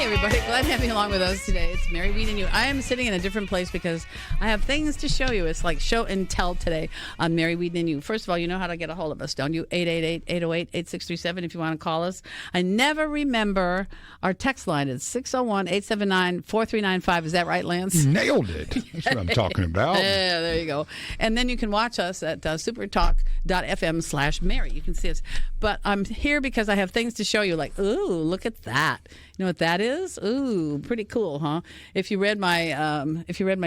Hey, everybody. Glad to have you along with us today. It's Mary Weed and You. I am sitting in a different place because I have things to show you. It's like show and tell today on Mary Weed and You. First of all, you know how to get a hold of us, don't you? 888-808-8637 if you want to call us. I never remember our text line. It's 601-879-4395. Is that right, Lance? Nailed it. That's what I'm talking about. Yeah, there you go. And then you can watch us at supertalk.fm/Mary. You can see us. But I'm here because I have things to show you. Like, ooh, look at that. You know what that is? Ooh, pretty cool, huh? If you read my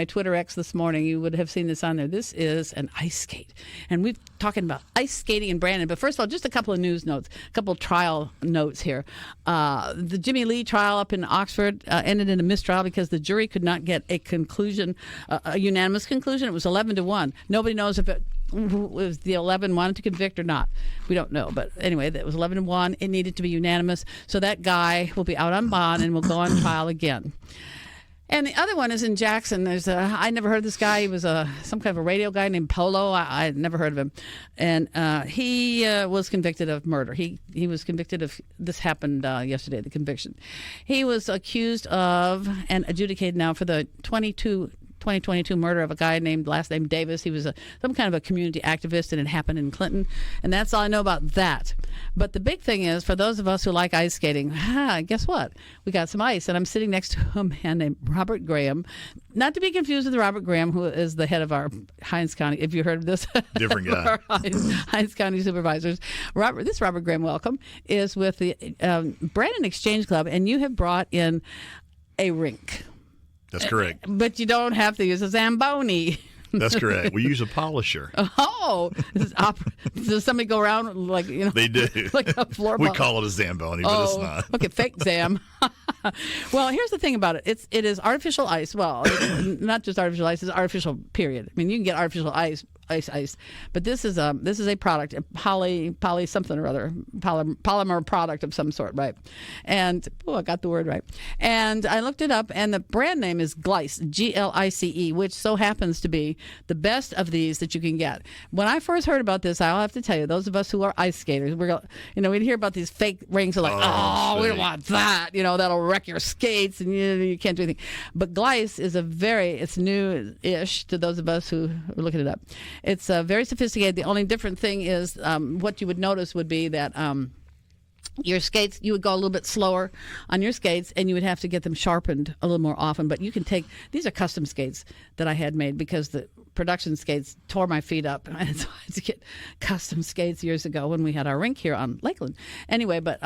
Twitter X this morning, you would have seen this on there. This is an ice skate, and we're talking about ice skating in Brandon. But first of all, just a couple of news notes, a couple of trial notes here. The Jimmy Lee trial up in Oxford ended in a mistrial because the jury could not get a conclusion, a unanimous conclusion. It was 11-1. Nobody knows if it was the 11 wanted to convict or not. We don't know. But anyway, that was 11-1. It needed to be unanimous. So that guy will be out on bond and will go on trial again. And the other one is in Jackson. I never heard of this guy. He was some kind of a radio guy named Polo. I never heard of him. And he was convicted of murder. He was convicted of, this happened yesterday, the conviction. He was accused of and adjudicated now for the 2022 murder of a guy last name Davis. He was some kind of a community activist, and it happened in Clinton. And that's all I know about that. But the big thing is, for those of us who like ice skating, guess what? We got some ice, and I'm sitting next to a man named Robert Graham. Not to be confused with Robert Graham, who is the head of our Hinds County. If you heard of this, different guy. Hinds County supervisors. Robert Graham, welcome, is with the Brandon Exchange Club, and you have brought in a rink. That's correct. But you don't have to use a Zamboni. That's correct. We use a polisher. Oh, does somebody go around like, you know? They do. Like a floor We ball? call it a Zamboni, but it's not. Okay, fake Zam. Well, here's the thing about it. It is artificial ice. Well, not just artificial ice. It's artificial. Period. I mean, you can get artificial ice. But this is a product, a poly something or other, polymer product of some sort, right? And I got the word right. And I looked it up, and the brand name is Glice, Glice, which so happens to be the best of these that you can get. When I first heard about this, I'll have to tell you, those of us who are ice skaters, we'd hear about these fake rings, like, we don't want that, that'll wreck your skates, and you can't do anything. But Glice is it's new-ish to those of us who are looking it up. It's very sophisticated. The only different thing is what you would notice would be that your skates, you would go a little bit slower on your skates, and you would have to get them sharpened a little more often. But you can these are custom skates that I had made because the production skates tore my feet up. And so I had to get custom skates years ago when we had our rink here on Lakeland. Anyway, but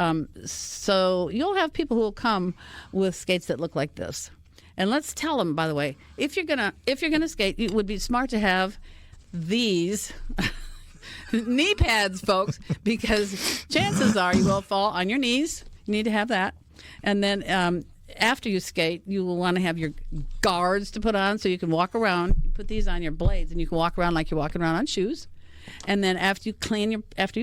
so you'll have people who will come with skates that look like this. And let's tell them, by the way, if you're gonna skate, it would be smart to have these knee pads, folks, because chances are you will fall on your knees. You need to have that. And then after you skate, you will want to have your guards to put on so you can walk around. You put these on your blades, and you can walk around like you're walking around on shoes. And then after you've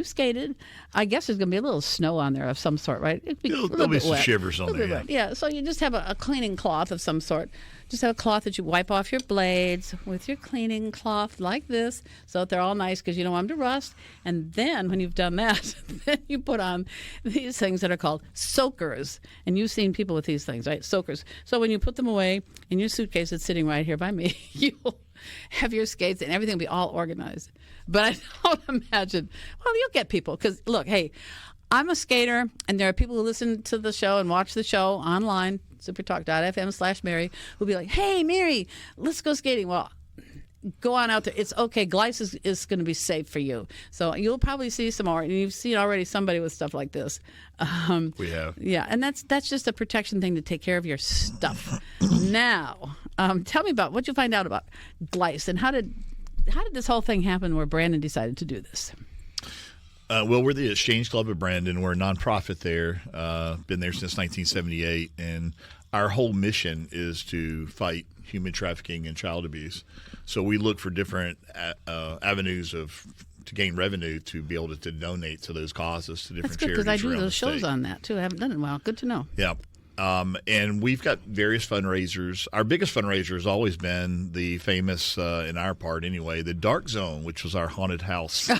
skated, I guess there's going to be a little snow on there of some sort, right? There'll be some shivers on there. Yeah, so you just have a cleaning cloth of some sort. Just have a cloth that you wipe off your blades with your cleaning cloth like this, so that they're all nice because you don't want them to rust. And then when you've done that, then you put on these things that are called soakers. And you've seen people with these things, right? Soakers. So when you put them away in your suitcase that's sitting right here by me, you'll have your skates and everything will be all organized. But I don't imagine, you'll get people because, look, hey, I'm a skater, and there are people who listen to the show and watch the show online, supertalk.fm/Mary, who'll be like, hey, Mary, let's go skating. Well, go on out there. It's okay. Glice is going to be safe for you. So you'll probably see some more. And you've seen already somebody with stuff like this. We have. Yeah, and that's just a protection thing to take care of your stuff. Now, tell me about what you find out about Glice, and how did this whole thing happen where Brandon decided to do this? Well, we're the Exchange Club of Brandon. We're a nonprofit there. Been there since 1978, and our whole mission is to fight human trafficking and child abuse. So we look for different avenues to gain revenue to be able to donate to those causes to different charities. That's good, because I do those shows on that too. I haven't done it in a while. Good to know. Yeah. And we've got various fundraisers. Our biggest fundraiser has always been the famous, in our part anyway, the Dark Zone, which was our haunted house.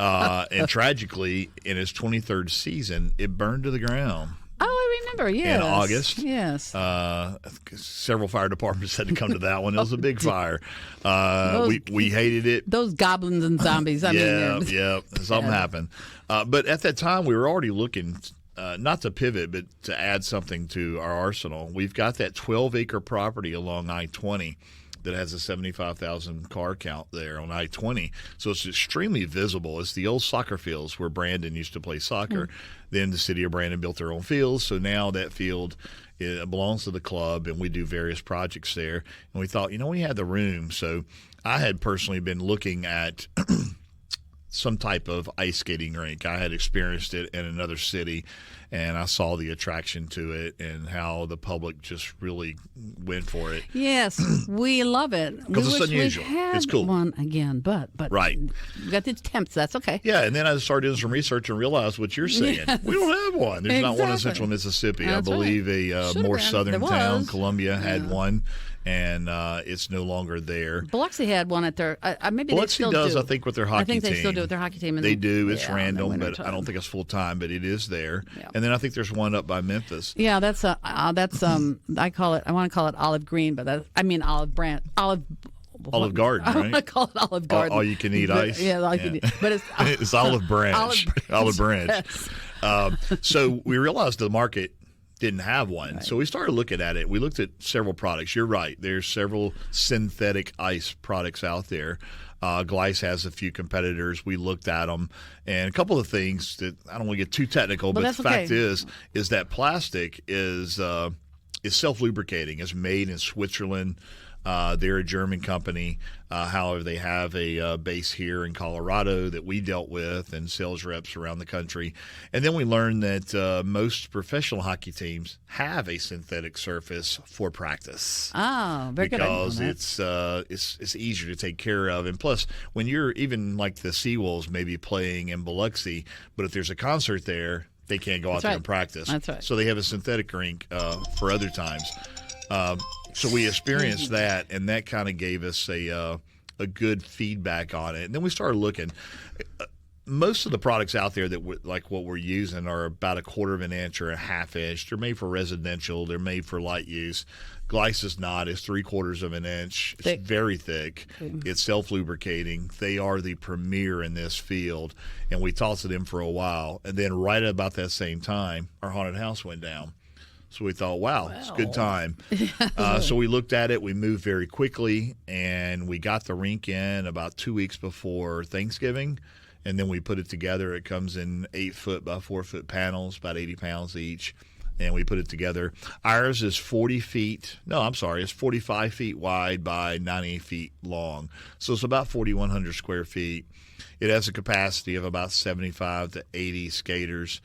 And tragically, in its 23rd season, it burned to the ground. Oh, I remember, yes. In August. Yes. Several fire departments had to come to that one. It was a big fire. We hated it. Those goblins and zombies. Yeah, something happened. But at that time, we were already looking not to pivot, but to add something to our arsenal. We've got that 12-acre property along I-20 that has a 75,000 car count there on I-20. So it's extremely visible. It's the old soccer fields where Brandon used to play soccer. Then the city of Brandon built their own fields. So now that field belongs to the club, and we do various projects there. And we thought, we had the room. So I had personally been looking at some type of ice skating rink. I had experienced it in another city, and I saw the attraction to it and how the public just really went for it. Yes, we love it. Because it's unusual. We had it's cool. one again, but right. We got the temps. That's okay. Yeah, and then I started doing some research and realized what you're saying. Yes. We don't have one. There's not one in Exactly. central Mississippi. That's I believe right. a more been. southern There town, was. Columbia, had one, and it's no longer there. Biloxi had one at their. Maybe they Biloxi still does, do. I think, with their hockey I think they team. still do with their hockey team. They do. It's in the random, but wintertime. I don't think it's full time. But it is there. Yeah. And then I think there's one up by Memphis. Yeah, that's I call it. I want to call it olive green, but olive branch, olive Garden, I right? want to call it Olive Garden. All you can eat ice. Yeah, all you can eat. But it's it's Olive Branch. Olive Branch. Yes. So we realized the market didn't have one. Right. So we started looking at it. We looked at several products. You're right. There's several synthetic ice products out there. Gleiss has a few competitors. We looked at them, and a couple of things that I don't want to get too technical, but the fact is that plastic is self-lubricating. It's made in Switzerland. They're a German company. However, they have a base here in Colorado that we dealt with and sales reps around the country. And then we learned that most professional hockey teams have a synthetic surface for practice. Oh, very good. Because it's easier to take care of. And plus, when you're even like the Seawolves maybe playing in Biloxi, but if there's a concert there, they can't go out there and practice. That's right. So they have a synthetic rink for other times. So we experienced that, and that kind of gave us a good feedback on it. And then we started looking. Most of the products out there that like what we're using are about 1/4 of an inch or a 1/2 inch. They're made for residential. They're made for light use. Gleiss is not. It's 3/4 of an inch. It's very thick. It's self-lubricating. They are the premier in this field, and we talked to them for a while. And then right about that same time, our haunted house went down. So we thought, wow, it's a good time. So we looked at it. We moved very quickly, and we got the rink in about 2 weeks before Thanksgiving, and then we put it together. It comes in 8-foot by 4-foot panels, about 80 pounds each, and we put it together. Ours is 40 feet. No, I'm sorry. It's 45 feet wide by 90 feet long. So it's about 4,100 square feet. It has a capacity of about 75 to 80 skaters.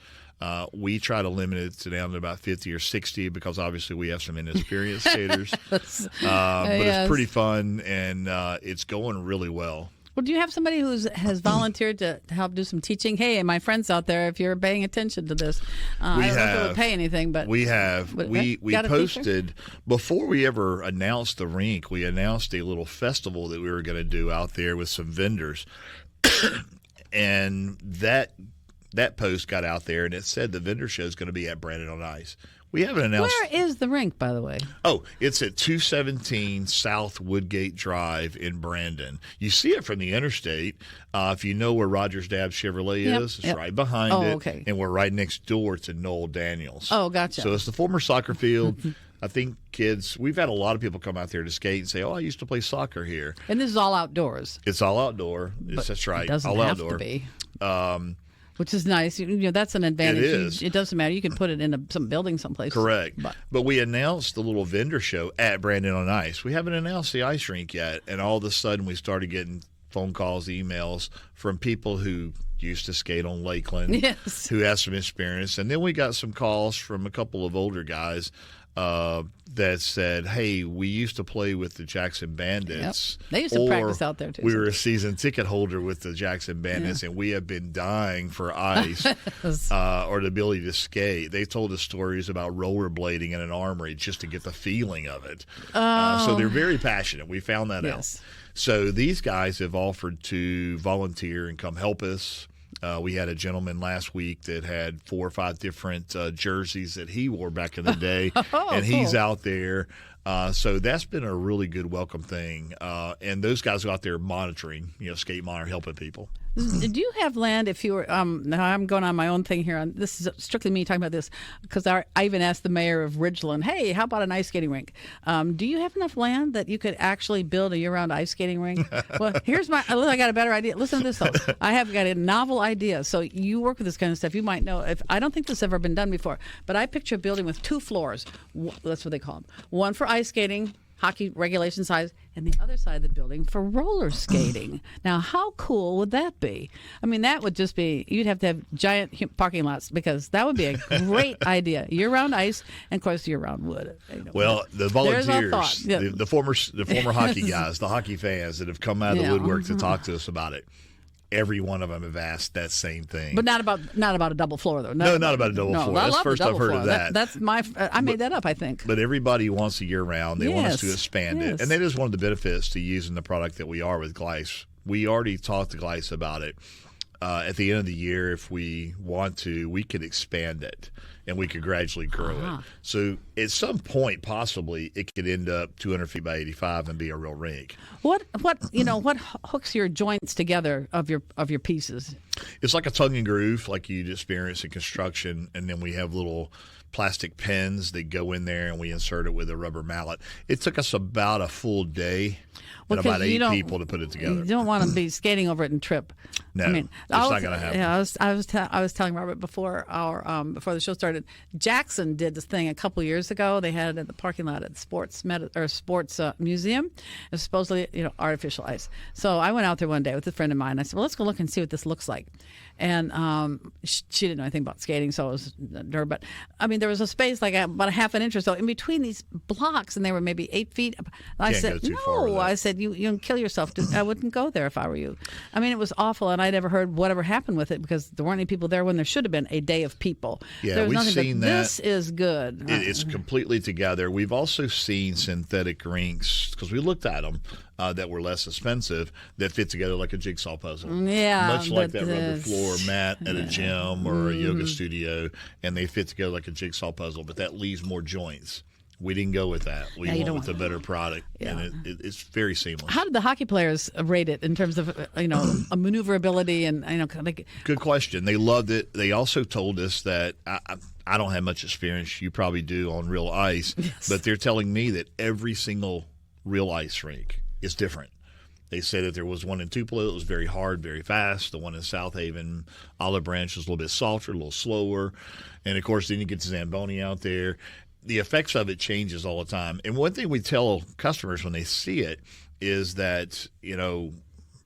We try to limit it down to about 50 or 60 because obviously we have some inexperienced skaters. But it's pretty fun, and it's going really well. Well, do you have somebody who has volunteered to help do some teaching? Hey, my friends out there, if you're paying attention to this, I don't know if it would pay anything, but we have. We posted before we ever announced the rink. We announced a little festival that we were going to do out there with some vendors, and that post got out there, and it said the vendor show is going to be at Brandon on Ice. We haven't announced. Where is the rink, by the way? Oh, it's at 217 South Woodgate Drive in Brandon. You see it from the interstate. If you know where Rogers Dabbs Chevrolet is, it's right behind it. Okay. And we're right next door to Noel Daniels. Oh, gotcha. So it's the former soccer field. I think we've had a lot of people come out there to skate and say, oh, I used to play soccer here. And this is all outdoors. It's all outdoor. That's right. It doesn't all have outdoor. to be. Which is nice. That's an advantage. It is. It doesn't matter. You can put it in some building someplace. Correct. But we announced the little vendor show at Brandon on Ice. We haven't announced the ice rink yet. And all of a sudden we started getting phone calls, emails from people who used to skate on Lakeland, who has some experience. And then we got some calls from a couple of older guys that said, hey, we used to play with the Jackson Bandits. Yep. They used to practice out there, too. We were a season ticket holder with the Jackson Bandits, and we have been dying for ice or the ability to skate. They told us stories about rollerblading in an armory just to get the feeling of it. So they're very passionate. We found that out. So these guys have offered to volunteer and come help us. We had a gentleman last week that had 4 or 5 different jerseys that he wore back in the day, and he's out there. So that's been a really good welcome thing. And those guys go out there monitoring, skate monitor, helping people. Do you have land if you were, now I'm going on my own thing here. This is strictly me talking about this because I even asked the mayor of Ridgeland, hey, how about an ice skating rink? Do you have enough land that you could actually build a year-round ice skating rink? Well, I got a better idea. Listen to this, though. I have got a novel idea. So you work with this kind of stuff. You might know. I don't think this has ever been done before, but I picture a building with 2 floors. That's what they call them. One for ice skating, hockey regulation size, and the other side of the building for roller skating. Now, how cool would that be? I mean, that would just be, you'd have to have giant parking lots because that would be a great idea. Year-round ice, and of course, year-round wood. Well, the volunteers, yeah. the former hockey guys, the hockey fans that have come out of the woodwork to talk to us about it, every one of them have asked that same thing. But not about a double floor, though. Not about a double floor. That's the first I've heard of that. I made that up, I think. But everybody wants a year-round. They want us to expand it. And that is one of the benefits to using the product that we are with Gleis. We already talked to Gleis about it. At the end of the year, if we want to, we could expand it and we could gradually grow it. So at some point, possibly, it could end up 200 feet by 85 and be a real rink. What hooks your joints together of your pieces? It's like a tongue and groove, like you'd experience in construction, and then we have little plastic pins that go in there, and we insert it with a rubber mallet. It took us about a full day and about 8 people to put it together. You don't want to be skating over it and trip. No, it's not going to happen. Yeah, I was telling Robert before the show started. Jackson did this thing a couple years ago. They had it in the parking lot at Sports Museum. It was supposedly artificial ice. So I went out there one day with a friend of mine. I said, well, let's go look and see what this looks like. And she didn't know anything about skating, so it was her. But I mean, there was a space like about a half an inch or so in between these blocks, and they were maybe 8 feet. I said, no. I said, you can kill yourself. I wouldn't go there if I were you. I mean, it was awful, and I never heard whatever happened with it because there weren't any people there when there should have been a day of people. Yeah, we've seen that. This is good. It's completely together. We've also seen synthetic rinks because we looked at them. That were less expensive that fit together like a jigsaw puzzle. Yeah. Much like that rubber floor mat at a gym or a yoga studio, and they fit together like a jigsaw puzzle, but that leaves more joints. We didn't go with that. We went with a better product, and it's very seamless. How did the hockey players rate it in terms of a maneuverability and Good question. They loved it. They also told us that I don't have much experience. You probably do on real ice, but they're telling me that every single real ice rink is different. They said that there was one in Tupelo that was very hard, very fast. The one in South Haven, Olive Branch, was a little bit softer, a little slower. And, of course, then you get to Zamboni out there. The effects of it changes all the time. And one thing we tell customers when they see it is that,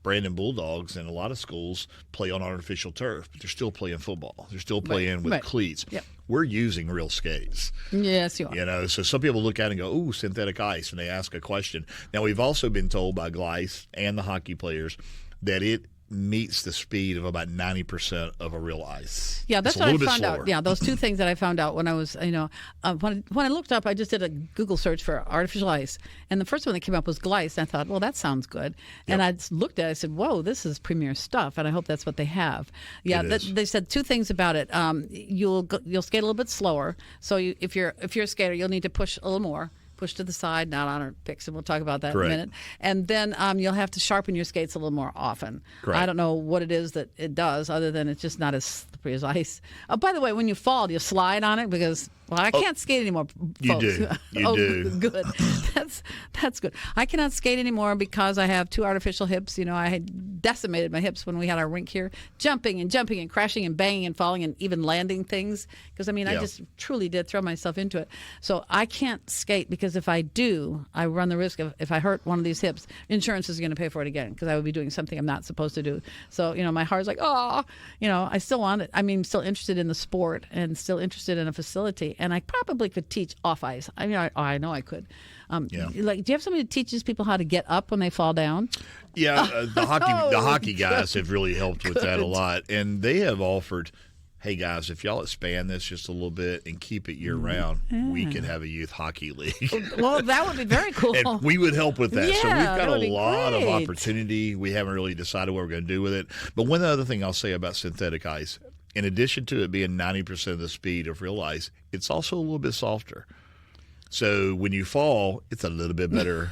Brandon Bulldogs and a lot of schools play on artificial turf, but they're still playing football. They're still playing with cleats. Yep. We're using real skates. Yes, you are. So some people look at it and go, ooh, synthetic ice, and they ask a question. Now, we've also been told by Gleis and the hockey players that it meets the speed of about 90% of a real ice. Yeah, that's what I found out. Yeah, those two things that I found out when I was, when I looked up, I just did a Google search for artificial ice, and the first one that came up was Gleis, and I thought, well, that sounds good. And I looked at it, I said, whoa, this is premier stuff, and I hope that's what they have. Yeah, they said 2 things about it. You'll skate a little bit slower, so if you're a skater, you'll need to push a little more. Push to the side, not on our picks, and we'll talk about that in a minute. And then you'll have to sharpen your skates a little more often. Correct. I don't know what it is that it does, other than it's just not as slippery as ice. By the way, when you fall, do you slide on it? Because I can't skate anymore, folks. You do. Good. That's good. I cannot skate anymore because I have 2 artificial hips. I had decimated my hips when we had our rink here, jumping and crashing and banging and falling and even landing things. Because, I just truly did throw myself into it. So I can't skate because if I do, I run the risk of if I hurt one of these hips, insurance is going to pay for it again because I would be doing something I'm not supposed to do. So, my heart's like, I still want it. I'm still interested in the sport and still interested in a facility. And I probably could teach off ice. I know I could. Do you have somebody that teaches people how to get up when they fall down? Yeah, the hockey guys have really helped with that a lot, and they have offered, hey guys, if y'all expand this just a little bit and keep it year round, we could have a youth hockey league. Well, that would be very cool. And we would help with that. So we've Yeah, got that a would be lot of great. opportunity. We haven't really decided what we're going to do with it. But one other thing I'll say about synthetic ice, in addition to it being 90% of the speed of real ice, it's also a little bit softer. So when you fall, it's a little bit better.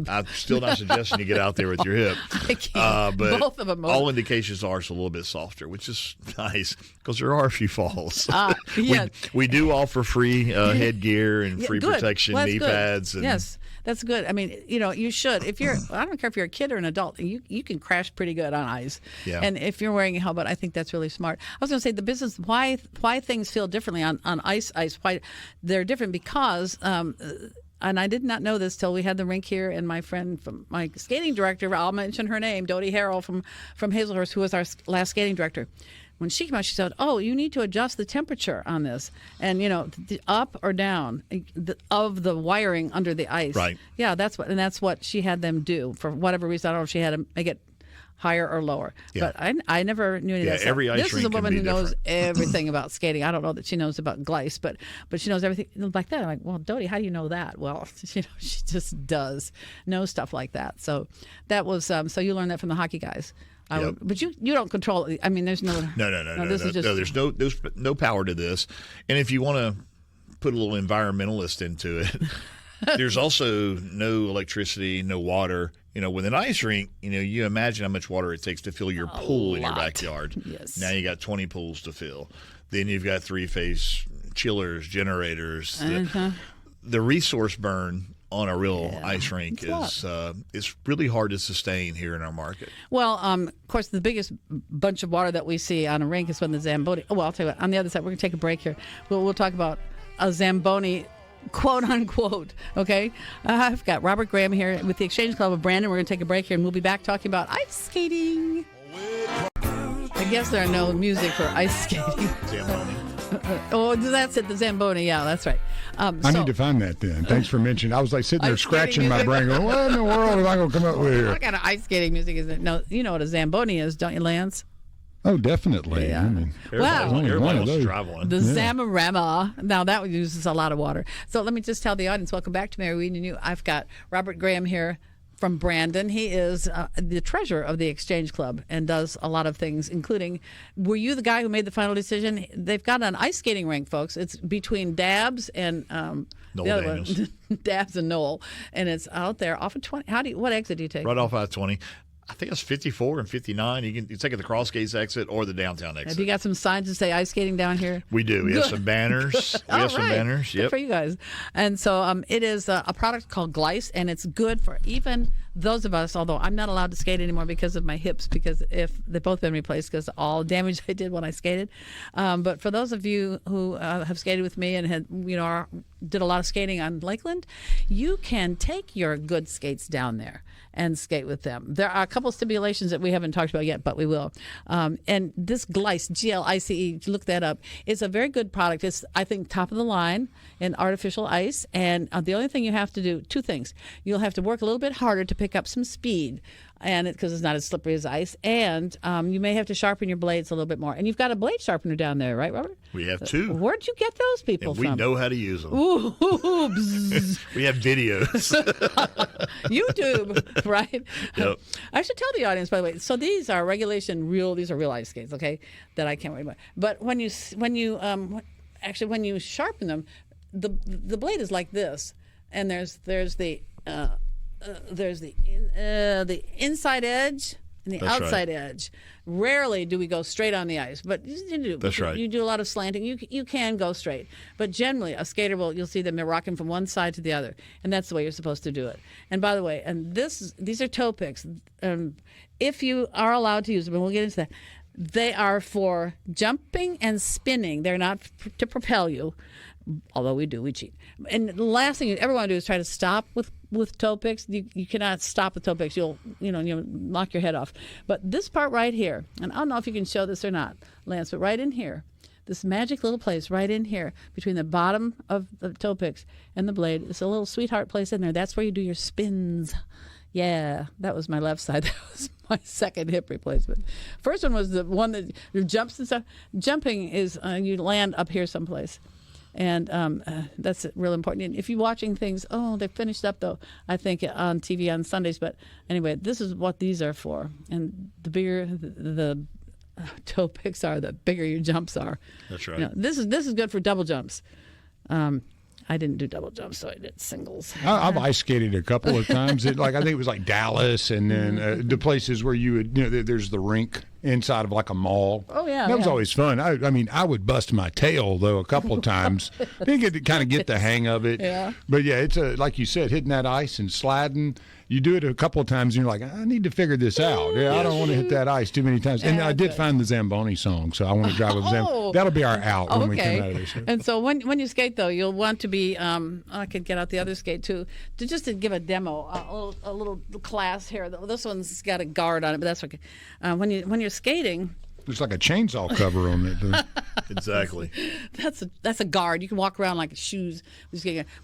I'm still not suggesting you get out there with your hip. I can't. But Both of them. all indications are it's a little bit softer, which is nice because there are a few falls. Yeah. We do offer free headgear and Yeah, free good. protection, Well, that's knee good. pads. And, Yes, that's good. I mean, you should. If you're, I don't care if you're a kid or an adult, you can crash pretty good on ice. Yeah. And if you're wearing a helmet, I think that's really smart. I was going to say the business, why things feel differently on ice, why they're different because, and I did not know this till we had the rink here, and my friend, from my skating director, I'll mention her name, Dodie Harrell from Hazelhurst, who was our last skating director. When she came out, she said, "Oh, you need to adjust the temperature on this, and the up or down of the wiring under the ice." Right. Yeah, that's what she had them do for whatever reason. I don't know if she had to make it higher or lower. Yeah. But I never knew any of that. Every ice This is a rink can woman be who knows different. everything about skating. I don't know that she knows about Gleis, but she knows everything like that. I'm like, well, Dodie, how do you know that? Well, she just does know stuff like that. So that was so you learned that from the hockey guys. Yep. But you don't control it. I mean, there's no. No. This is just, There's no power to this. And if you want to put a little environmentalist into it, there's also no electricity, no water. With an ice rink, you imagine how much water it takes to fill your pool in your backyard. Yes. Now you got 20 pools to fill. Then you've got three-phase chillers, generators. The resource burn on a real ice rink is really hard to sustain here in our market. Well, of course, the biggest bunch of water that we see on a rink is when the Zamboni. Oh, well, I'll tell you what. On the other side, we're going to take a break here. We'll talk about a Zamboni, quote unquote. Okay, I've got Robert Graham here with the Exchange Club of Brandon. We're going to take a break here, and we'll be back talking about ice skating. I guess there are no music for ice skating. Zamboni. Oh, that's it. The Zamboni. Yeah, that's right. I need to find that then. Thanks for mentioning. I was like sitting there Ice skating scratching my music. brain, going, "What in the world am I going to come up with here?" What kind of ice skating music is it? No, you know what a Zamboni is, don't you, Lance? Oh, definitely. Yeah. I mean, Wow. only Everybody one of wants to those. drive one. The Zamarama. Now, that uses a lot of water. So let me just tell the audience, welcome back to Mary Weed and You. I've got Robert Graham here from Brandon. He is the treasurer of the Exchange Club and does a lot of things, including, were you the guy who made the final decision? They've got an ice skating rink, folks. It's between Dabbs and Noel the other Daniels. one, Dabbs and Noel, and it's out there off of 20. What exit do you take? Right off I-20. I think it's 54 and 59. You take the Cross Gates exit or the downtown exit. Have you got some signs that say ice skating down here? We do. We have Good. some banners. We All have some right. banners. Good Yep. for you guys. And so it is a product called Gleis, and it's good for even those of us, although I'm not allowed to skate anymore because of my hips, because if they've both been replaced because all damage I did when I skated. But for those of you who have skated with me and had, did a lot of skating on Lakeland, you can take your good skates down there and skate with them. There are a couple stipulations that we haven't talked about yet, but we will. And this Gleis, Glice, look that up. It's a very good product. It's, I think, top of the line in artificial ice. And the only thing you have to do, two things. You'll have to work a little bit harder to pick up some speed, and because it's not as slippery as ice. And you may have to sharpen your blades a little bit more. And you've got a blade sharpener down there, right, Robert? We have two. Where'd you get those people And we from? know how to use them. Ooh, bzzz. We have videos. YouTube, right? Yep. I should tell the audience, by the way. So these are these are real ice skates, okay? That I can't remember. But when you sharpen them, the blade is like this, and there's the inside edge and the That's outside right. edge. Rarely do we go straight on the ice, but you do. That's right. You do a lot of slanting. You can go straight, but generally a skater you'll see them, they're rocking from one side to the other, and that's the way you're supposed to do it. And by the way, these are toe picks. If you are allowed to use them, and we'll get into that, they are for jumping and spinning. They're not to propel you. Although we cheat. And the last thing you ever want to do is try to stop with toe picks. You cannot stop with toe picks. You'll knock your head off. But this part right here, and I don't know if you can show this or not, Lance, but right in here, this magic little place right in here between the bottom of the toe picks and the blade, it's a little sweetheart place in there. That's where you do your spins. Yeah, that was my left side. That was my second hip replacement. First one was the one that jumps and stuff. Jumping is you land up here someplace. And that's real important. And if you're watching things, they finished up, though, I think, on TV on Sundays. But anyway, this is what these are for. And the bigger the toe picks are, the bigger your jumps are. That's right. This is good for double jumps. I didn't do double jumps, so I did singles. I've ice skated a couple of times. I think it was like Dallas, and then the places where you would, there's the rink inside of like a mall. Oh yeah, that was always fun. I mean, I would bust my tail though a couple of times. Didn't get to kind of get the hang of it. Yeah. But yeah, it's like you said, hitting that ice and sliding. You do it a couple of times, and you're like, I need to figure this out. Yeah, I don't want to hit that ice too many times. And I did find the Zamboni song, so I want to drive with Zamboni. That'll be our out when we come out of this. And so when you skate, though, you'll want to be, I could get out the other skate, too, to give a demo, a little class here. This one's got a guard on it, but that's okay. When you're skating... There's like a chainsaw cover on it. Exactly. That's a guard. You can walk around like shoes.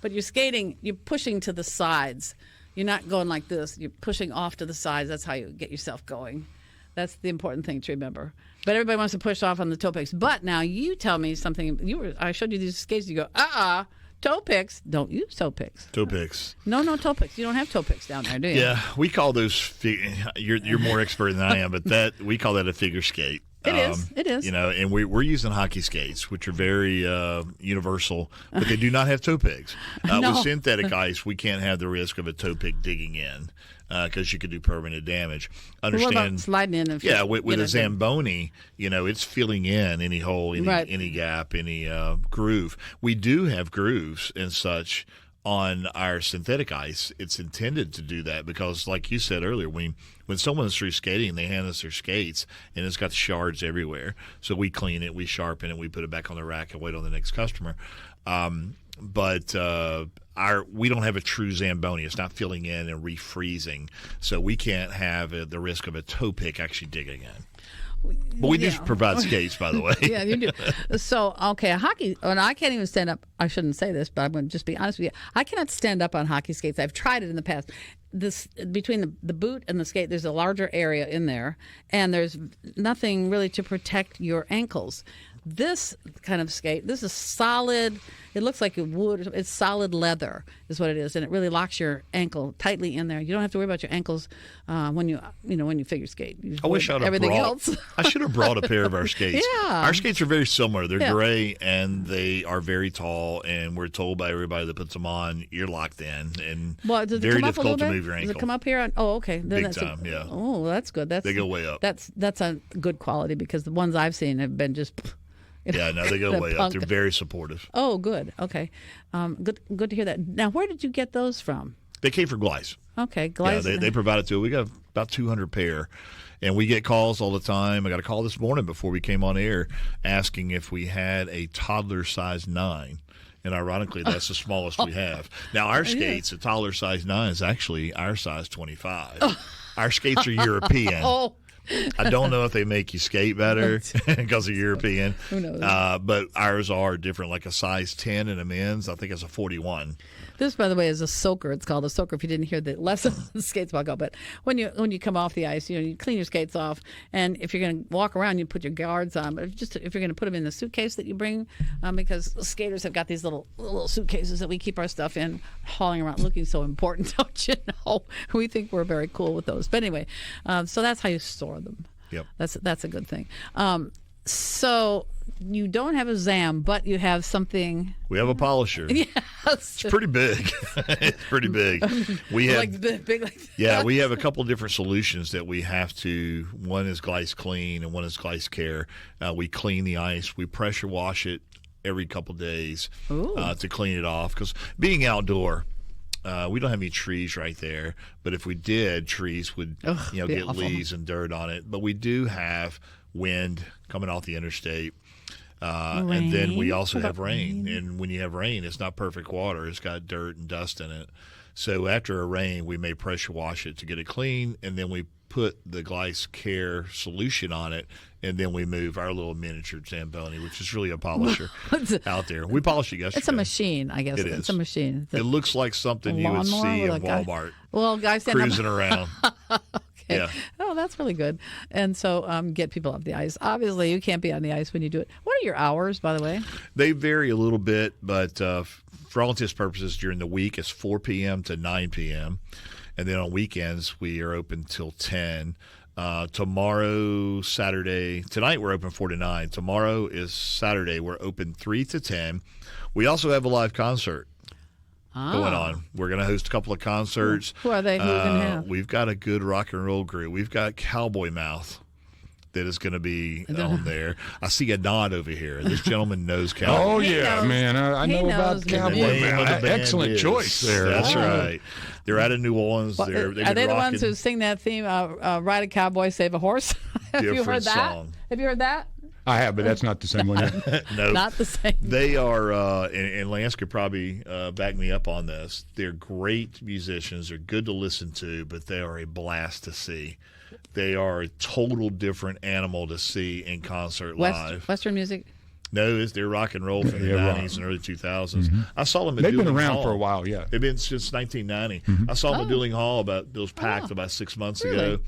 But you're skating, you're pushing to the sides. You're not going like this. You're pushing off to the sides. That's how you get yourself going. That's the important thing to remember. But everybody wants to push off on the toe picks. But now you tell me something. I showed you these skates. You go, toe picks. Don't use toe picks. Toe picks. No toe picks. You don't have toe picks down there, do you? Yeah, we call those. You're more expert than I am, but we call that a figure skate. It is. And we're using hockey skates, which are very universal, but they do not have toe picks. No. With synthetic ice, we can't have the risk of a toe pick digging in because you could do permanent damage. What about sliding in? With a Zamboni, it's filling in any hole, any gap, any groove. We do have grooves and such on our synthetic ice. It's intended to do that because, like you said earlier, when someone's through skating, they hand us their skates, and it's got shards everywhere. So we clean it, we sharpen it, we put it back on the rack and wait on the next customer. But we don't have a true Zamboni. It's not filling in and refreezing. So we can't have the risk of a toe pick actually digging in. But we do provide skates, by the way. Yeah, you do. So, okay, hockey, and I can't even stand up. I shouldn't say this, but I'm going to just be honest with you. I cannot stand up on hockey skates. I've tried it in the past. Between the boot and the skate, there's a larger area in there, and there's nothing really to protect your ankles. This kind of skate, this is solid. It looks like wood. It's solid leather is what it is, and it really locks your ankle tightly in there. You don't have to worry about your ankles when you figure skate. I wish I'd have else. I should have brought a pair of our skates. Yeah. Our skates are very similar. They're gray, and they are very tall, and we're told by everybody that puts them on, you're locked in, and very difficult to move your ankle. Does it come up here? Okay. Then Big time, yeah. Oh, that's good. They go way up. That's a good quality because the ones I've seen have been just... Yeah, no, they go way up. They're very supportive. Oh, good. Okay. Good to hear that. Now, where did you get those from? They came from Gleiss. Okay, Gleiss. Yeah, they provide it to us. We got about 200 pair, and we get calls all the time. I got a call this morning before we came on air asking if we had a toddler size 9. And ironically, that's the smallest we have. Now, our skates, a toddler size 9 is actually our size 25. Our skates are European. I don't know if they make you skate better because they're European. Who knows? But ours are different, like a size 10 in a men's. I think it's a 41. This, by the way, is a soaker. It's called a soaker. If you didn't hear the lesson, the skates walk out. But when you come off the ice, you clean your skates off, and if you're going to walk around, you put your guards on. But if you're going to put them in the suitcase that you bring, because skaters have got these little suitcases that we keep our stuff in, hauling around, looking so important, don't you know? We think we're very cool with those. But anyway, so that's how you store them. Yep. That's a good thing. So you don't have a Zam, but you have something. We have a polisher. Yes. It's pretty big. It's pretty big. We have big like that. Yeah, we have a couple of different solutions that we have to. One is Gleiss Clean and one is Gleiss Care. We clean the ice. We pressure wash it every couple of days to clean it off. Because being outdoor, we don't have any trees right there. But if we did, trees would get awful. leaves and dirt on it. But we do have wind coming off the interstate. And then we also have rain. And when you have rain, it's not perfect water. It's got dirt and dust in it. So after a rain, we may pressure wash it to get it clean, and then we put the Gleiss Care solution on it, and then we move our little miniature Zamboni, which is really a polisher out there. We polished it yesterday. It's a machine, I guess. It's a machine. It looks like something you would see in Walmart. Well, guys, cruising around. Okay. Yeah. oh, that's really good. And so get people off the ice. Obviously, you can't be on the ice when you do it. What are your hours, by the way? They vary a little bit, but for all intents and purposes, during the week, it's 4 p.m. to 9 p.m. And then on weekends, we are open till 10. Tomorrow, Saturday, tonight we're open 4 to 9. Tomorrow is Saturday. We're open 3 to 10. We also have a live concert going on. We're going to host a couple of concerts. Who are they? Who are you going to have? We've got a good rock and roll group. We've got Cowboy Mouth that is going to be on there. I see a nod over here. This gentleman knows Cowboy. Oh, He yeah, knows. man. I know about knows Cowboy The name of Mouth. the band Excellent is- choice there. That's Wow. right. They're out of New Orleans. Well, They've are been they the rocking ones who sing that theme, Ride a Cowboy, Save a Horse? Have you heard different that? song. Have you heard that? I have, but that's not the same one. No, Not the same. they are, and Lance could probably back me up on this. They're great musicians. They're good to listen to, but they are a blast to see. They are a total different animal to see in concert live. Western music? No, they're rock and roll from the Yeah, rock. 90s and early 2000s. I saw them at They've been Dueling around Hall. for a while, yeah. They've been since 1990. I saw them at Dueling Hall it was packed about 6 months ago.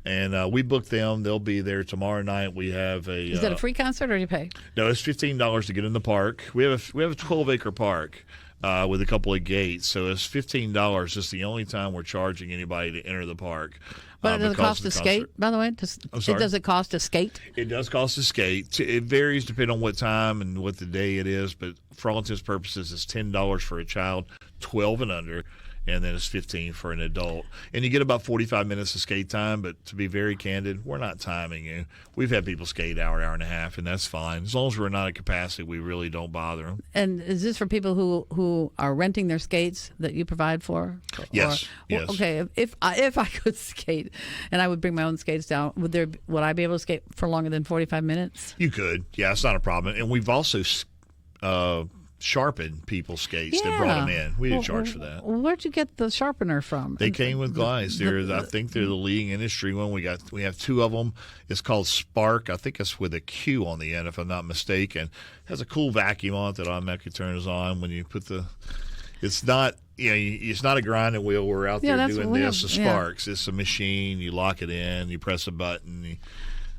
And we booked them. They'll be there tomorrow night. We have a. Is that a free concert or do you pay? No, it's $15 to get in the park. We have a 12-acre park with a couple of gates, so it's $15. It's the only time we're charging anybody to enter the park. But does it because cost of to the skate, concert. by the way? sorry? Does it cost to skate? It does cost to skate. It varies depending on what time and what the day it is, but for all intents and purposes, it's $10 for a child, 12 and under, and then it's $15 for an adult. And you get about 45 minutes of skate time, but to be very candid, we're not timing you. We've had people skate hour and a half, and that's fine. As long as we're not at capacity, we really don't bother them. And is this for people who are renting their skates that you provide for? Yes, yes. Okay, if I could skate and I would bring my own skates down, would I be able to skate for longer than 45 minutes? You could. Yeah, it's not a problem. And we've also sharpened people's skates that brought them in. We didn't charge for that. Where'd you get the sharpener from? They came with Glides. I think they're the leading industry one. We have two of them. It's called Spark. I think it's with a Q on the end, if I'm not mistaken. It has a cool vacuum on it that automatically turns on when you put the. It's not it's not a grinding wheel. We're out there doing this. The Sparks. It's a machine. You lock it in. You press a button.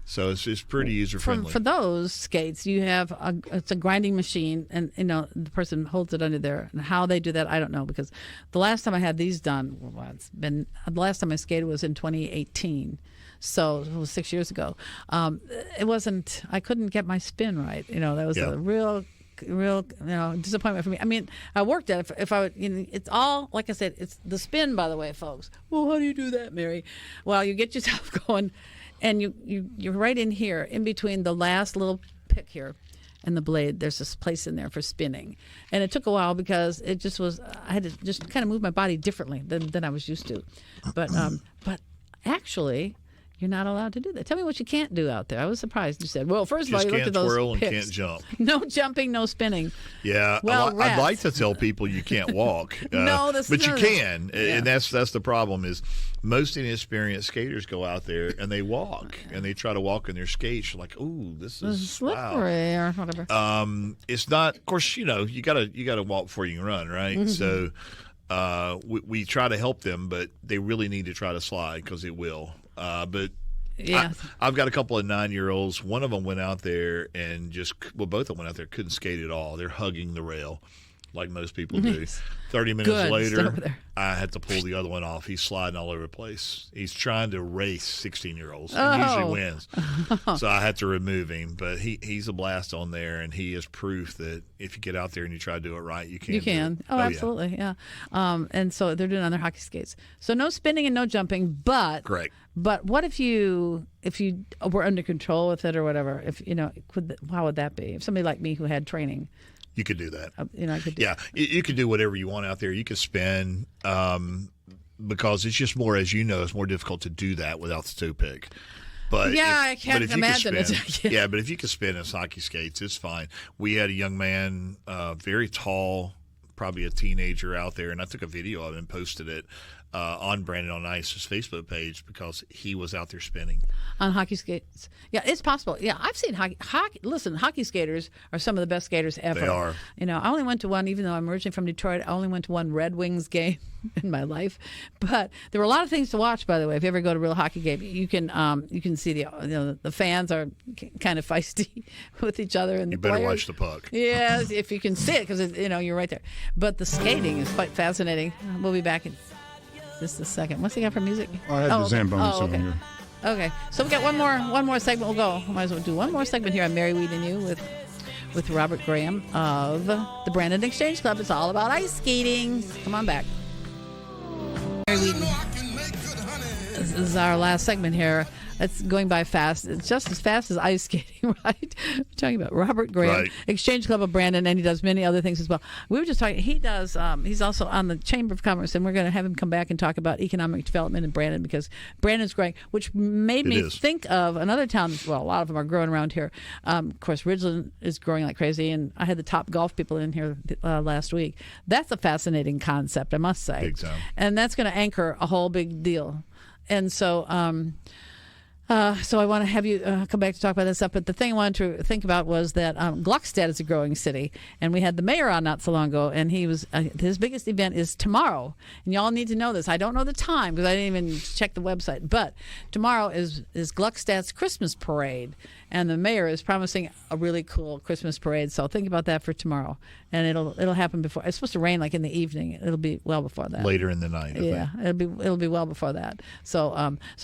So it's pretty user friendly. For those skates, you have it's a grinding machine, and the person holds it under there. And how they do that, I don't know, because the last time I had these done, the last time I skated was in 2018, so it was 6 years ago. It wasn't. I couldn't get my spin right. That was a real disappointment for me. I mean, I worked at it. If I would, it's all, like I said, it's the spin, by the way, folks. Well, how do you do that, Mary? Well, you get yourself going. And you're right in here, in between the last little pick here and the blade. There's this place in there for spinning. And it took a while because it just was, I had to just kind of move my body differently than I was used to. But actually, you're not allowed to do that. Tell me what you can't do out there. I was surprised you said, well, first of all, you looked at those twirl and picks. can't jump. No jumping, no spinning. Yeah, Well, I'd like to tell people you can't walk. No, but you can, Yeah. and that's the problem. Is most inexperienced skaters go out there and they walk and they try to walk in their skates. You're like, ooh, this is slippery or whatever. It's not. Of course, you gotta walk before you can run, right? Mm-hmm. So we try to help them, but they really need to try to slide because it will. But Yeah. I've got a couple of 9-year-olds. One of them went out there and both of them went out there, couldn't skate at all. They're hugging the rail like most people do. 30 minutes Good. Stay over later, there. I had to pull the other one off. He's sliding all over the place. He's trying to race 16-year-olds and Oh. usually wins. So I had to remove him. But he's a blast on there, and he is proof that if you get out there and you try to do it right, you can. You can. do it. Oh, absolutely. Yeah. And so they're doing on their hockey skates. So no spinning and no jumping, but Correct. But what if you were under control with it or whatever? How would that be? If somebody like me who had training, You could do that. I could. Yeah, you could do whatever you want out there. You could spin because it's just more, as you know, it's more difficult to do that without the toe pick. But I can't if you imagine could it. spin, yeah, but if you could spin as hockey skates, it's fine. We had a young man, very tall, probably a teenager out there, and I took a video of it and posted it on Brandon on Ice's Facebook page because he was out there spinning on hockey skates. Yeah, it's possible. Yeah, I've seen hockey. Listen, hockey skaters are some of the best skaters ever. They are. You know, I only went to one, even though I'm originally from Detroit. I only went to one Red Wings game in my life. But there were a lot of things to watch. By the way, if you ever go to a real hockey game, you can see the fans are kind of feisty with each other, and you the better players. watch the puck. Yes, if you can see it, because you're right there. But the skating is quite fascinating. We'll be back in just a second. What's he got for music? I had the Zamboni song okay. here. Okay, so we got one more segment. We'll go. Might as well do one more segment here on Mary Weed and You with Robert Graham of the Brandon Exchange Club. It's all about ice skating. Come on back. Mary Weed. This is our last segment here. It's going by fast. It's just as fast as ice skating, right? We're talking about Robert Graham, Right. Exchange Club of Brandon, and he does many other things as well. We were just talking. He does. He's also on the Chamber of Commerce, and we're going to have him come back and talk about economic development in Brandon because Brandon's growing, which made me think of another town. Well, a lot of them are growing around here. Of course, Ridgeland is growing like crazy, and I had the top golf people in here last week. That's a fascinating concept, I must say. Big time. And that's going to anchor a whole big deal. And so. So I want to have you come back to talk about this stuff. But the thing I wanted to think about was that Gluckstadt is a growing city, and we had the mayor on not so long ago, and he was his biggest event is tomorrow, and y'all need to know this. I don't know the time because I didn't even check the website, but tomorrow is Gluckstadt's Christmas parade, and the mayor is promising a really cool Christmas parade. So think about that for tomorrow, and it'll happen before. It's supposed to rain like in the evening. It'll be well before that. Later in the night. Yeah, it'll be well before that. So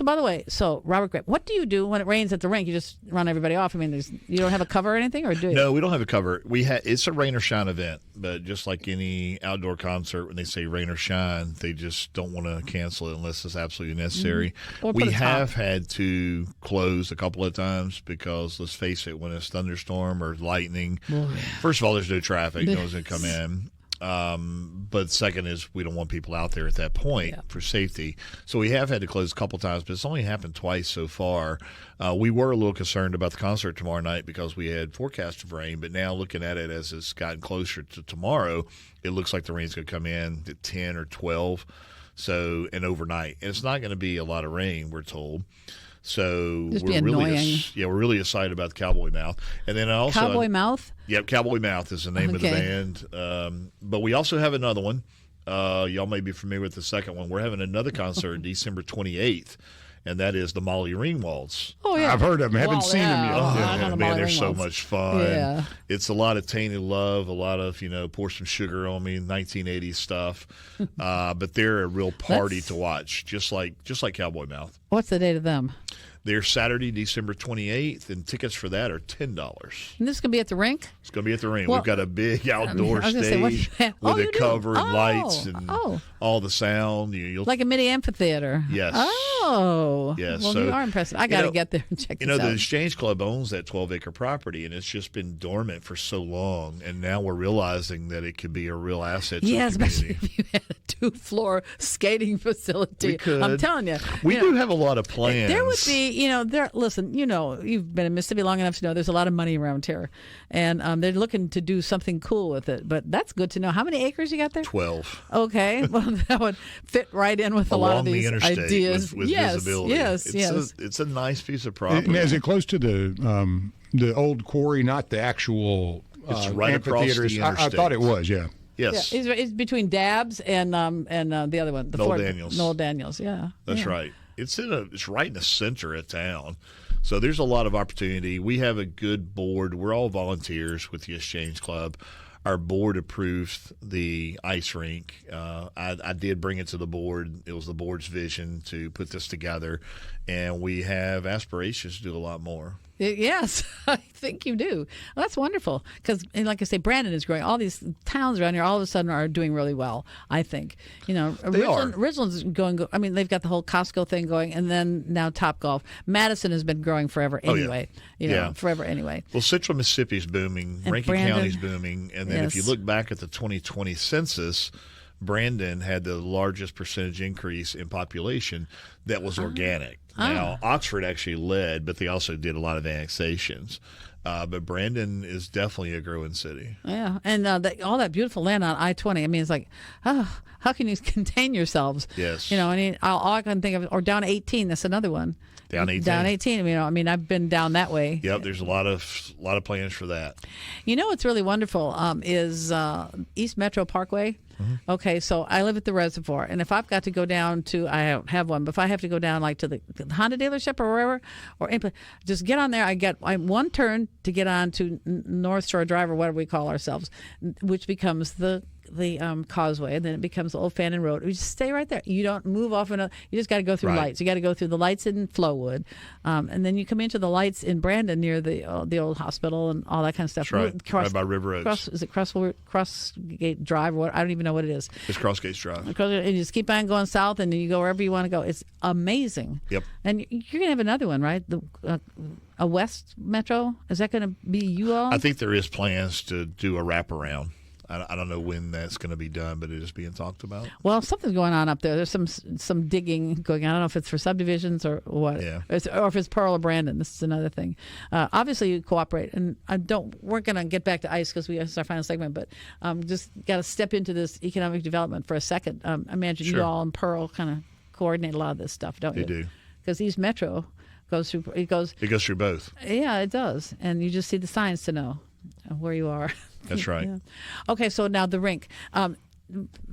by the way, Robert Graham, what do you do when it rains at the rink? You just run everybody off. I mean, you don't have a cover or anything, or do you? No, we don't have a cover. It's a rain or shine event, but just like any outdoor concert, when they say rain or shine, they just don't want to cancel it unless it's absolutely necessary. Or we have had to close a couple of times because, let's face it, when it's thunderstorm or lightning, first of all, there's no traffic. No one's going to come in. But second is we don't want people out there at that point for safety. So we have had to close a couple times, but it's only happened twice so far. We were a little concerned about the concert tomorrow night because we had forecast of rain, but now looking at it as it's gotten closer to tomorrow, it looks like the rain's going to come in at 10 or 12, and overnight. And it's not going to be a lot of rain, we're told. So we're really excited about the Cowboy Mouth. And then Cowboy Mouth? Yep, Cowboy Mouth is the name of the band. But we also have another one. Y'all may be familiar with the second one. We're having another concert December 28th, and that is the Molly Ringwalds. Oh, yeah. I've heard of them. Haven't seen them yet. Oh, man, they're so much fun. Yeah. It's a lot of Tainted Love, a lot of, pour some sugar on me, 1980s stuff. But they're a real party to watch, just like Cowboy Mouth. What's the date of them? They're Saturday, December 28th, and tickets for that are $10. And this is going to be at the rink? It's going to be at the rink. Well, we've got a big outdoor stage with a cover and lights and all the sound. You'll like a mini amphitheater. Yes. Oh. Yes. Well, so, you are impressive. I got to get there and check this out. The Exchange Club owns that 12-acre property, and it's just been dormant for so long, and now we're realizing that it could be a real asset to the community. Especially if you had a 2-floor skating facility. We could. I'm telling you. We do have a lot of plans. There would be, listen, you've been in Mississippi long enough to know there's a lot of money around here. And they're looking to do something cool with it. But that's good to know. How many acres you got there? 12. Okay. Well, that would fit right in with a lot of these ideas. With visibility. Yes. It's a nice piece of property. And is it close to the old quarry, not the actual it's right across the interstate. I thought it was, yeah. Yes. Yeah, it's between Dabbs and the other one. Noel Daniels, yeah. That's right. It's right in the center of town. So there's a lot of opportunity. We have a good board. We're all volunteers with the Exchange Club. Our board approved the ice rink. I did bring it to the board. It was the board's vision to put this together, and we have aspirations to do a lot more. Yes, I think you do. Well, that's wonderful because, like I say, Brandon is growing. All these towns around here all of a sudden are doing really well, I think. Ridgeland's going. I mean, they've got the whole Costco thing going, and then now Topgolf. Madison has been growing forever anyway. Forever anyway. Well, Central Mississippi's booming. Rankin County's booming. And then if you look back at the 2020 census, Brandon had the largest percentage increase in population that was organic. Now, Oxford actually led, but they also did a lot of annexations. But Brandon is definitely a growing city. Yeah, and all that beautiful land on I-20. I mean, it's like, oh, how can you contain yourselves? Yes. All I can think of, or down 18. That's another one. Down 18. Down 18. I've been down that way. Yep. There's a lot of plans for that. What's really wonderful is East Metro Parkway. Mm-hmm. Okay, so I live at the reservoir, and if I've got to go down to, I don't have one, but if I have to go down like to the Honda dealership or wherever, or any, just get on there. I one turn to get on to North Shore Drive, or whatever we call ourselves, which becomes the causeway, and then it becomes the Old Fannin Road. You just stay right there. You don't move off. You just got to go through lights. You got to go through the lights in Flowood, and then you come into the lights in Brandon near the old hospital and all that kind of stuff. That's right. Right by River Oaks. Is it Crossgate Drive? Or what? I don't even know what it is. It's Crossgate Drive. And you just keep on going south, and then you go wherever you want to go. It's amazing. Yep. And you're gonna have another one, right? A West Metro. Is that going to be you all? I think there is plans to do a wraparound. I don't know when that's going to be done, but it is being talked about. Well, something's going on up there. There's some digging going on. I don't know if it's for subdivisions or what. Yeah. Or if it's Pearl or Brandon. This is another thing. Obviously, you cooperate. And we're going to get back to ICE because it's our final segment, but just got to step into this economic development for a second. I imagine you all and Pearl kind of coordinate a lot of this stuff, don't you? They do. Because East Metro goes through. It goes through both. Yeah, it does. And you just see the signs to know where you are. That's right. Yeah. Okay, so now the rink.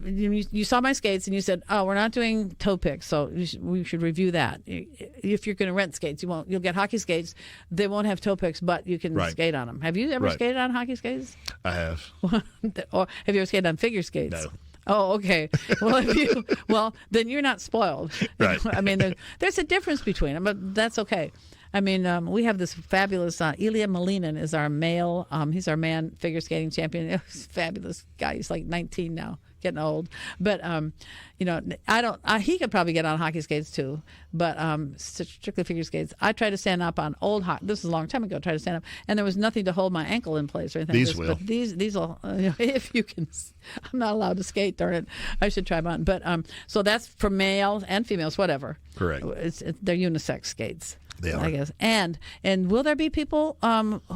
You saw my skates and you said, "Oh, we're not doing toe picks, so we should review that." If you're going to rent skates, you'll get hockey skates. They won't have toe picks, but you can skate on them. Have you ever skated on hockey skates? I have. Or have you ever skated on figure skates? No. Oh, okay. Well, then you're not spoiled. Right. I mean, there's a difference between them, but that's okay. I mean, we have this fabulous Ilya Malinin is our male. He's our man figure skating champion. He's a fabulous guy. He's like 19 now, getting old. But I don't. He could probably get on hockey skates too. But strictly figure skates. I tried to stand up on old hockey. This is a long time ago. I tried to stand up, and there was nothing to hold my ankle in place or anything. But these will. If you can, I'm not allowed to skate. Darn it! I should try them on. But so that's for males and females, whatever. Correct. They're unisex skates. They are. I guess. And will there be people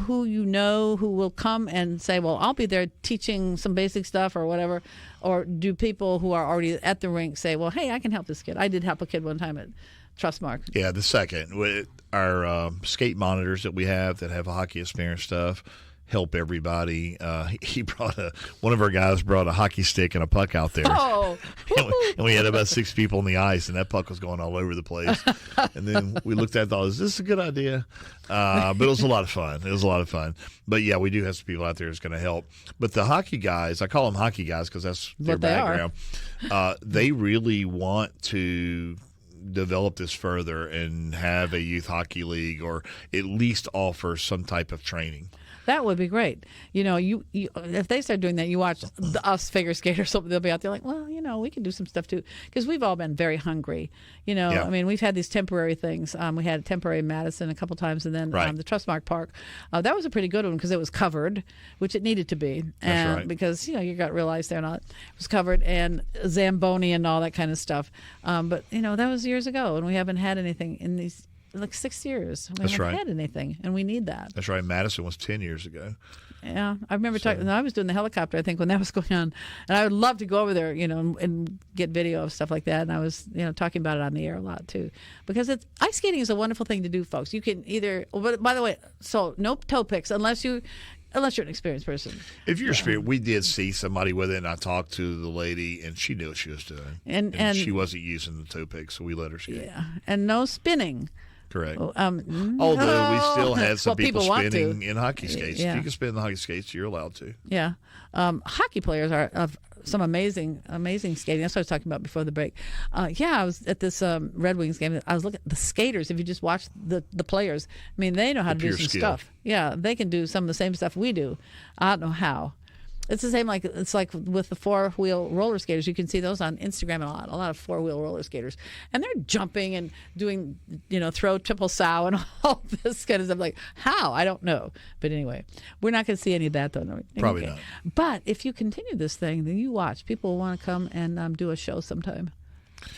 who will come and say, well, I'll be there teaching some basic stuff or whatever? Or do people who are already at the rink say, well, hey, I can help this kid? I did help a kid one time at Trustmark. Yeah, the second. With our skate monitors that we have that have a hockey experience stuff help everybody. One of our guys brought a hockey stick and a puck out there. Oh, and we had about 6 people on the ice, and that puck was going all over the place. And then we looked at it and thought, is this a good idea? But it was a lot of fun. But yeah, we do have some people out there that's going to help. But the hockey guys, I call them hockey guys because that's their background. They really want to develop this further and have a youth hockey league or at least offer some type of training. That would be great. You if they start doing that, you watch us figure skaters, something, they'll be out there like, well, we can do some stuff too. Because we've all been very hungry. Yeah. I mean, we've had these temporary things. We had a temporary in Madison a couple times, and then the Trustmark Park. That was a pretty good one because it was covered, which it needed to be. That's right. Because, you got real ice there and all that. It was covered, and Zamboni and all that kind of stuff. But, that was years ago, and we haven't had anything in these 6 years. We haven't had anything, and we need that. That's right. Madison was 10 years ago. Yeah, I remember talking. I was doing the helicopter, I think, when that was going on, and I would love to go over there, and get video of stuff like that. And I was, talking about it on the air a lot too, because ice skating is a wonderful thing to do, folks. You can either. But by the way, so no toe picks unless you're an experienced person. If you're experienced, we did see somebody with it, and I talked to the lady, and she knew what she was doing, and she wasn't using the toe pick, so we let her skate. Yeah, and no spinning. Correct. Although we still had some people spinning in hockey skates. Yeah. If you can spin the hockey skates, you're allowed to. Yeah. Hockey players are of some amazing skating. That's what I was talking about before the break. I was at this Red Wings game. I was looking at the skaters. If you just watch the players, I mean, they know how to do some stuff. Yeah, they can do some of the same stuff we do. I don't know how. It's the same like with the 4-wheel roller skaters. You can see those on Instagram a lot of 4-wheel roller skaters, and they're jumping and doing throw triple sow and all this kind of stuff. Like how? I don't know, but anyway, we're not going to see any of that though. No. Probably not. But if you continue this thing, then you watch. People will want to come and do a show sometime.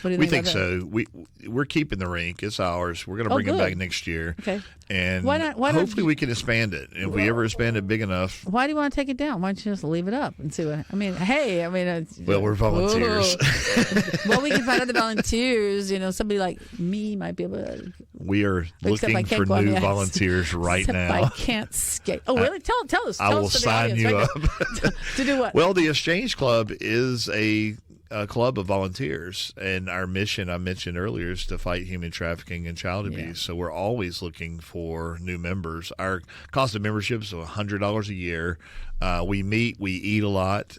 What do you We think think about that? so. We're keeping the rink. It's ours. We're going to bring it good. back next year. Okay. And Why not hopefully we can expand it. And if we ever expand it big enough. Why do you want to take it down? Why don't you just leave it up and see what? I mean, hey, Well, we're volunteers. Well, we can find other volunteers. Somebody like me might be able to. We are Except I looking can't for go on new the ice. volunteers right Except now. I can't skate. Oh, really? Tell us. I Tell will us to the sign audience you right up. now. To do what? Well, the Exchange Club is a club of volunteers, and our mission I mentioned earlier is to fight human trafficking and child abuse. Yeah. So we're always looking for new members. Our cost of membership is $100 a year. We meet, we eat a lot,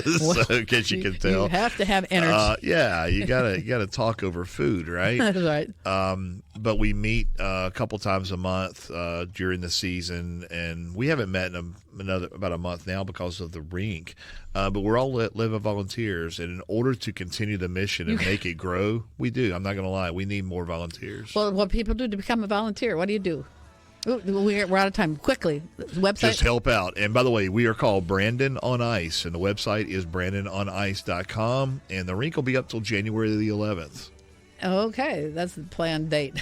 so in case you can tell, You have to have energy. yeah, you gotta talk over food, right? That's right. But we meet a couple times a month during the season, and we haven't met in about a month now because of the rink. But we're all live volunteers, and in order to continue the mission and make it grow, we do. I'm not going to lie, we need more volunteers. Well, what people do to become a volunteer? What do you do? Ooh, we're out of time. Quickly, website. Just help out. And by the way, we are called Brandon on Ice, and the website is brandononice.com, and the rink will be up till January the 11th. Okay, that's the planned date.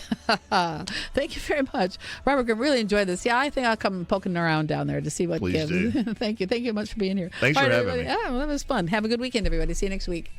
Thank you very much, Robert. I really enjoyed this. Yeah, I think I'll come poking around down there to see what Please gives. do. Thank you much for being here. Thanks All for right, having everybody. me. Yeah, well, that was fun. Have a good weekend, everybody. See you next week.